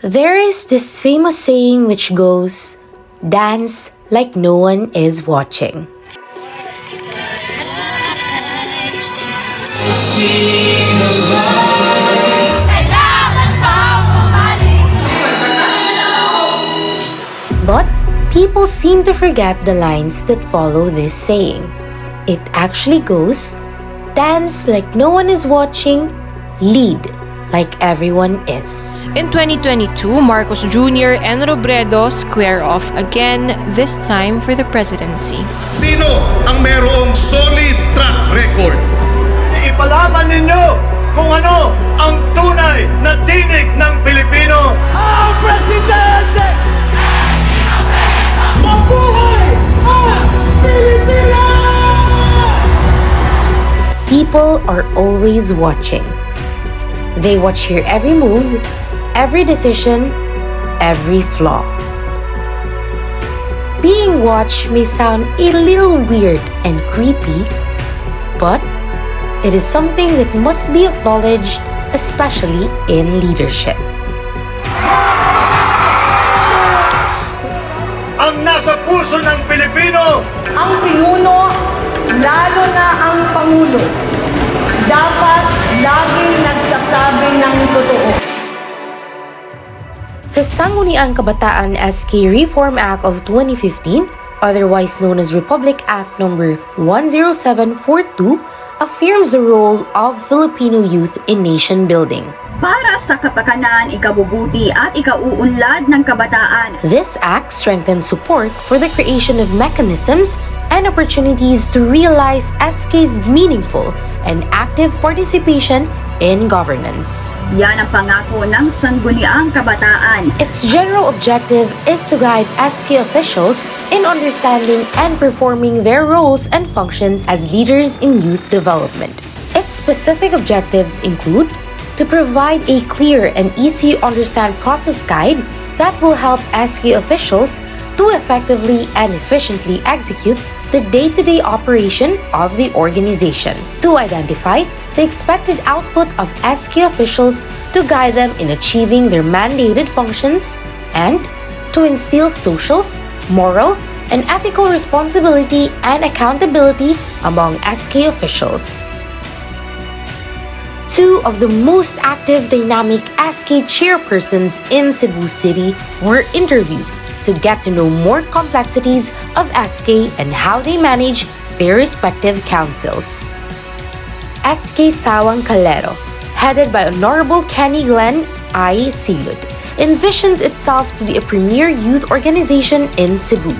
There is this famous saying which goes, "Dance like no one is watching." But people seem to forget the lines that follow this saying. It actually goes, "Dance like no one is watching, lead like everyone is." In 2022, Marcos Jr. and Robredo square off again, this time for the presidency. Sino ang merong solid track record? Ipalaman ninyo kung ano ang tunay na tinig ng Pilipino. Ang Presidente! Mabuhay ang Pilipinas! People are always watching. They watch your every move, every decision, every flaw. Being watched may sound a little weird and creepy, but it is something that must be acknowledged, especially in leadership. Ang nasa puso ng Pilipino, ang pinuno, lalo na ang Pangulo, dapat laging nagsasabi ng totoo. The Sangguniang Kabataan SK Reform Act of 2015, otherwise known as Republic Act No. 10742, affirms the role of Filipino youth in nation building. Para sa kapakanan, ikabubuti at ikauunlad ng kabataan. This act strengthens support for the creation of mechanisms and opportunities to realize SK's meaningful and active participation in governance. Yan ang pangako ng Sangguniang Kabataan. Its general objective is to guide SK officials in understanding and performing their roles and functions as leaders in youth development. Its specific objectives include to provide a clear and easy to understand process guide that will help SK officials to effectively and efficiently execute the day-to-day operation of the organization, to identify the expected output of SK officials to guide them in achieving their mandated functions, and to instill social, moral, and ethical responsibility and accountability among SK officials. Two of the most active, dynamic SK chairpersons in Cebu City were interviewed to get to know more complexities of SK and how they manage their respective councils. SK Sawang Calero, headed by Honorable Kenny Glenn I. Silud, envisions itself to be a premier youth organization in Cebu.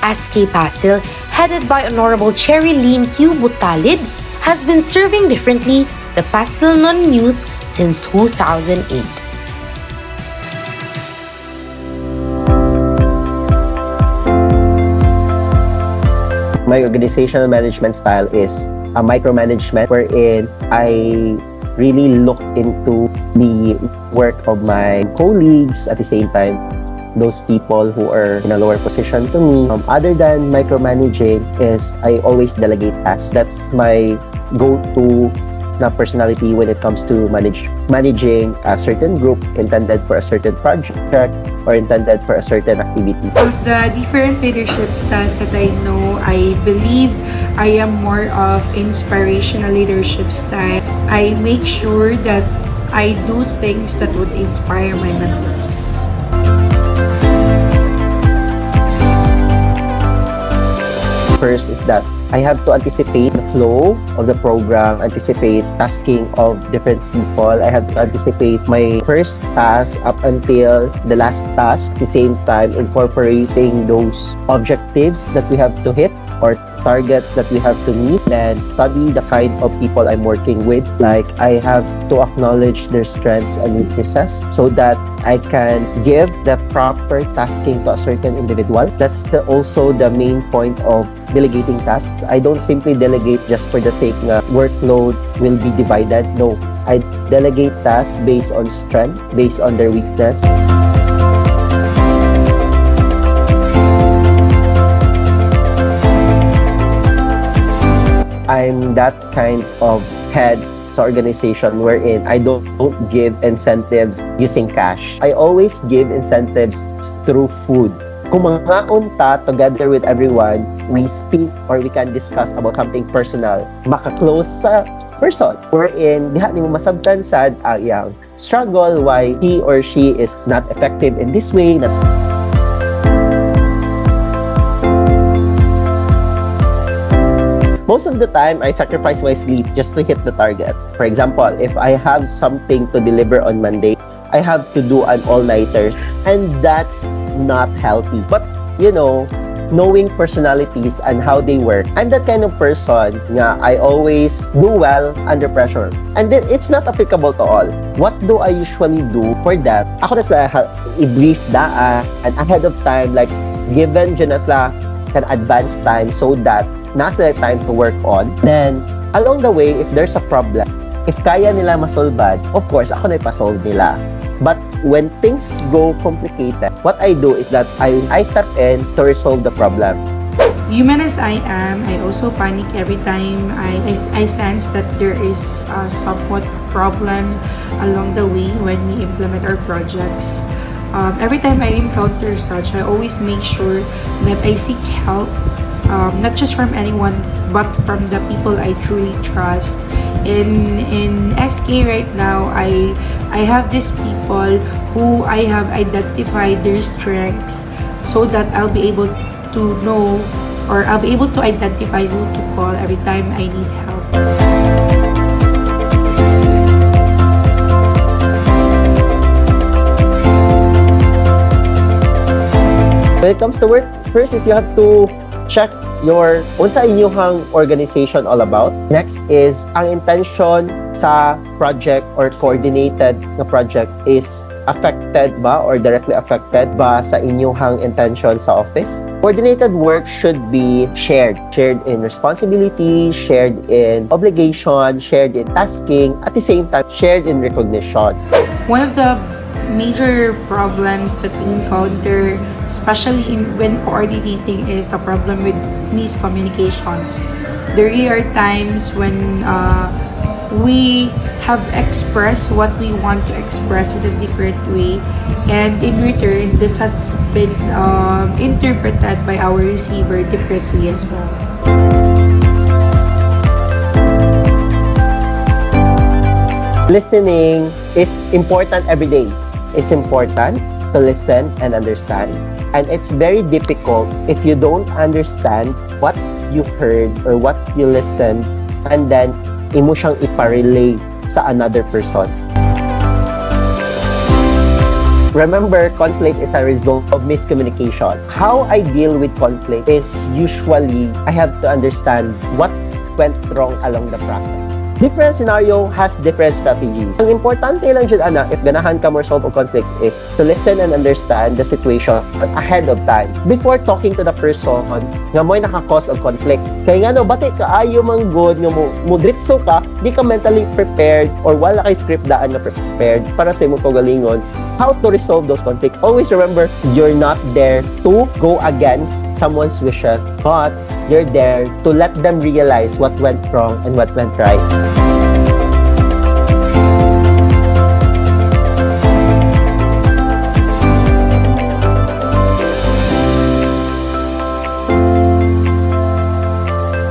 SK Pasil, headed by Honorable Cherry Lynn Q. Butalid, has been serving differently the Pasilnon youth since 2008. My organizational management style is a micromanagement wherein I really look into the work of my colleagues, at the same time those people who are in a lower position to me. Other than micromanaging is I always delegate tasks. That's my go-to na personality when it comes to managing a certain group intended for a certain project or intended for a certain activity. Of the different leadership styles that I know, I believe I am more of inspirational leadership style. I make sure that I do things that would inspire my members. First is that I have to anticipate the flow of the program, anticipate tasking of different people. I have to anticipate my first task up until the last task. At the same time, incorporating those objectives that we have to hit or targets that we have to meet, and study the kind of people I'm working with. Like, I have to acknowledge their strengths and weaknesses so that I can give the proper tasking to a certain individual. That's also the main point of delegating tasks. I don't simply delegate just for the sake na workload will be divided. No, I delegate tasks based on strength, based on their weakness. I'm that kind of head sa organization wherein I don't give incentives using cash. I always give incentives through food. Kung mangaon ta together with everyone, we speak or we can discuss about something personal, maka-close sa person wherein diha nimo masabtan sad ang iyang struggle, why he or she is not effective in this way. Most of the time, I sacrifice my sleep just to hit the target. For example, if I have something to deliver on Monday, I have to do an all-nighter, and that's not healthy. But, you know, knowing personalities and how they work, I'm that kind of person nga I always do well under pressure. And then, it's not applicable to all. What do I usually do for them? Ako na sila i-brief daan and ahead of time, like, given dyan na sila an advanced time so that nasa time to work on. Then, along the way, if there's a problem, if kaya nila masolbad, of course, ako na ipasolve nila. But when things go complicated, what I do is that I step in to resolve the problem. Human as I am, I also panic every time I sense that there is a somewhat problem along the way when we implement our projects. Every time I encounter such, I always make sure that I seek help, not just from anyone, but from the people I truly trust. In SK right now, I have these people who I have identified their strengths so that I'll be able to know, or I'll be able to identify who to call every time I need help. When it comes to work, first is you have to check your unsa inyong organization all about. Next is ang intention sa project or coordinated na project is affected ba or directly affected ba sa inyong intention sa office. Coordinated work should be shared in responsibility, shared in obligation, shared in tasking, at the same time shared in recognition. One of the major problems that we encounter, especially when coordinating, is the problem with miscommunications. There really are times when we have expressed what we want to express in a different way, and in return, this has been interpreted by our receiver differently as well. Listening is important every day. It's important to listen and understand. And it's very difficult if you don't understand what you heard or what you listened, and then imo siyang iparelay sa another person. Remember, conflict is a result of miscommunication. How I deal with conflict is usually I have to understand what went wrong along the process. Different scenario has different strategies. Ang importante lang dyan, anak, if ganahan ka mo solve of conflicts, is to listen and understand the situation ahead of time before talking to the person nga mo'y naka-cause of conflict. Kaya nga no, bati ka ayo mang good nga mo dritso ka, di ka mentally prepared or wala kay script daan na prepared para sa imong kagalingon how to resolve those conflicts. Always remember, you're not there to go against someone's wishes, but you're there to let them realize what went wrong and what went right.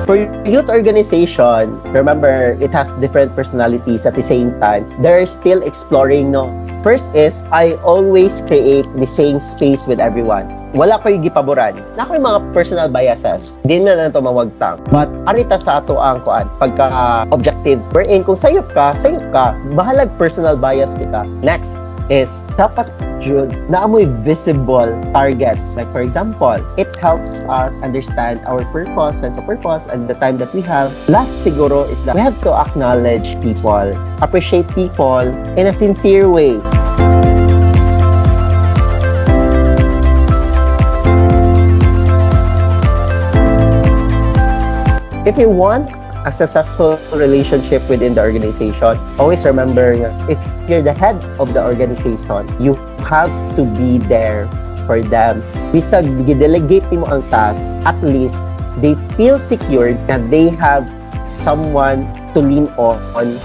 For youth organization, remember, it has different personalities at the same time. They're still exploring, no? First is, I always create the same space with everyone. Wala ko yung gipaboran. Na yung mga personal biases. Di na ito mawagtang. But, arita sa ato ang kuan, pagka-objective. Wherein, kung sayop ka. Bahalag personal bias ka. Next is, dapat yun, naamoy visible targets. Like for example, it helps us understand our purpose, sense of purpose, and the time that we have. Last siguro is that we have to acknowledge people, appreciate people in a sincere way. If you want a successful relationship within the organization, always remember, if you're the head of the organization, you have to be there for them. Bisag i-delegate mo ang task, at least they feel secured that they have someone to lean on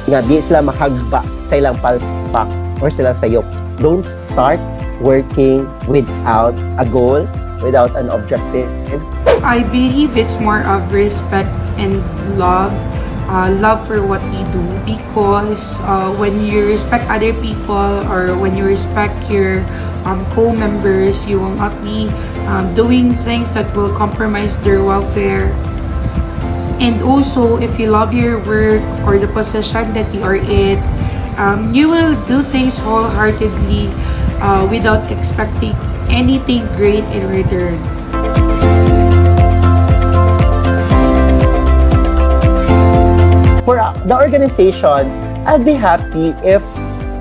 nga di sila mahagba sa ilang palpak or sila sayop. Don't start working without a goal, without an objective. I believe it's more of respect and love. Love for what we do, because when you respect other people or when you respect your co-members, you will not be doing things that will compromise their welfare. And also, if you love your work or the position that you are in, you will do things wholeheartedly without expecting anything great in return. For the organization, I'd be happy if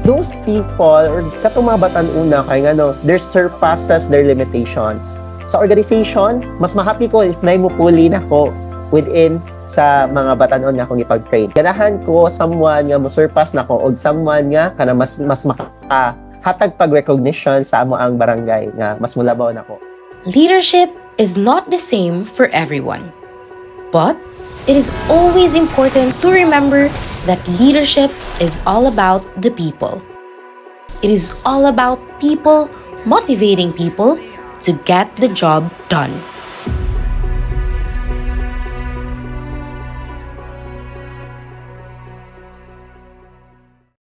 those people or katong mga batan-una kay there surpasses their limitations. Sa organization, mas ma-happy ko if may mupuli na ko within sa mga batanon nga akong ipag-train. Ganahan ko someone nga mo-surpass na ko o someone nga kana mas makahatag pag-recognition sa amo ang barangay nga mas mulabaw na ko. Leadership is not the same for everyone. But it is always important to remember that leadership is all about the people. It is all about people motivating people to get the job done.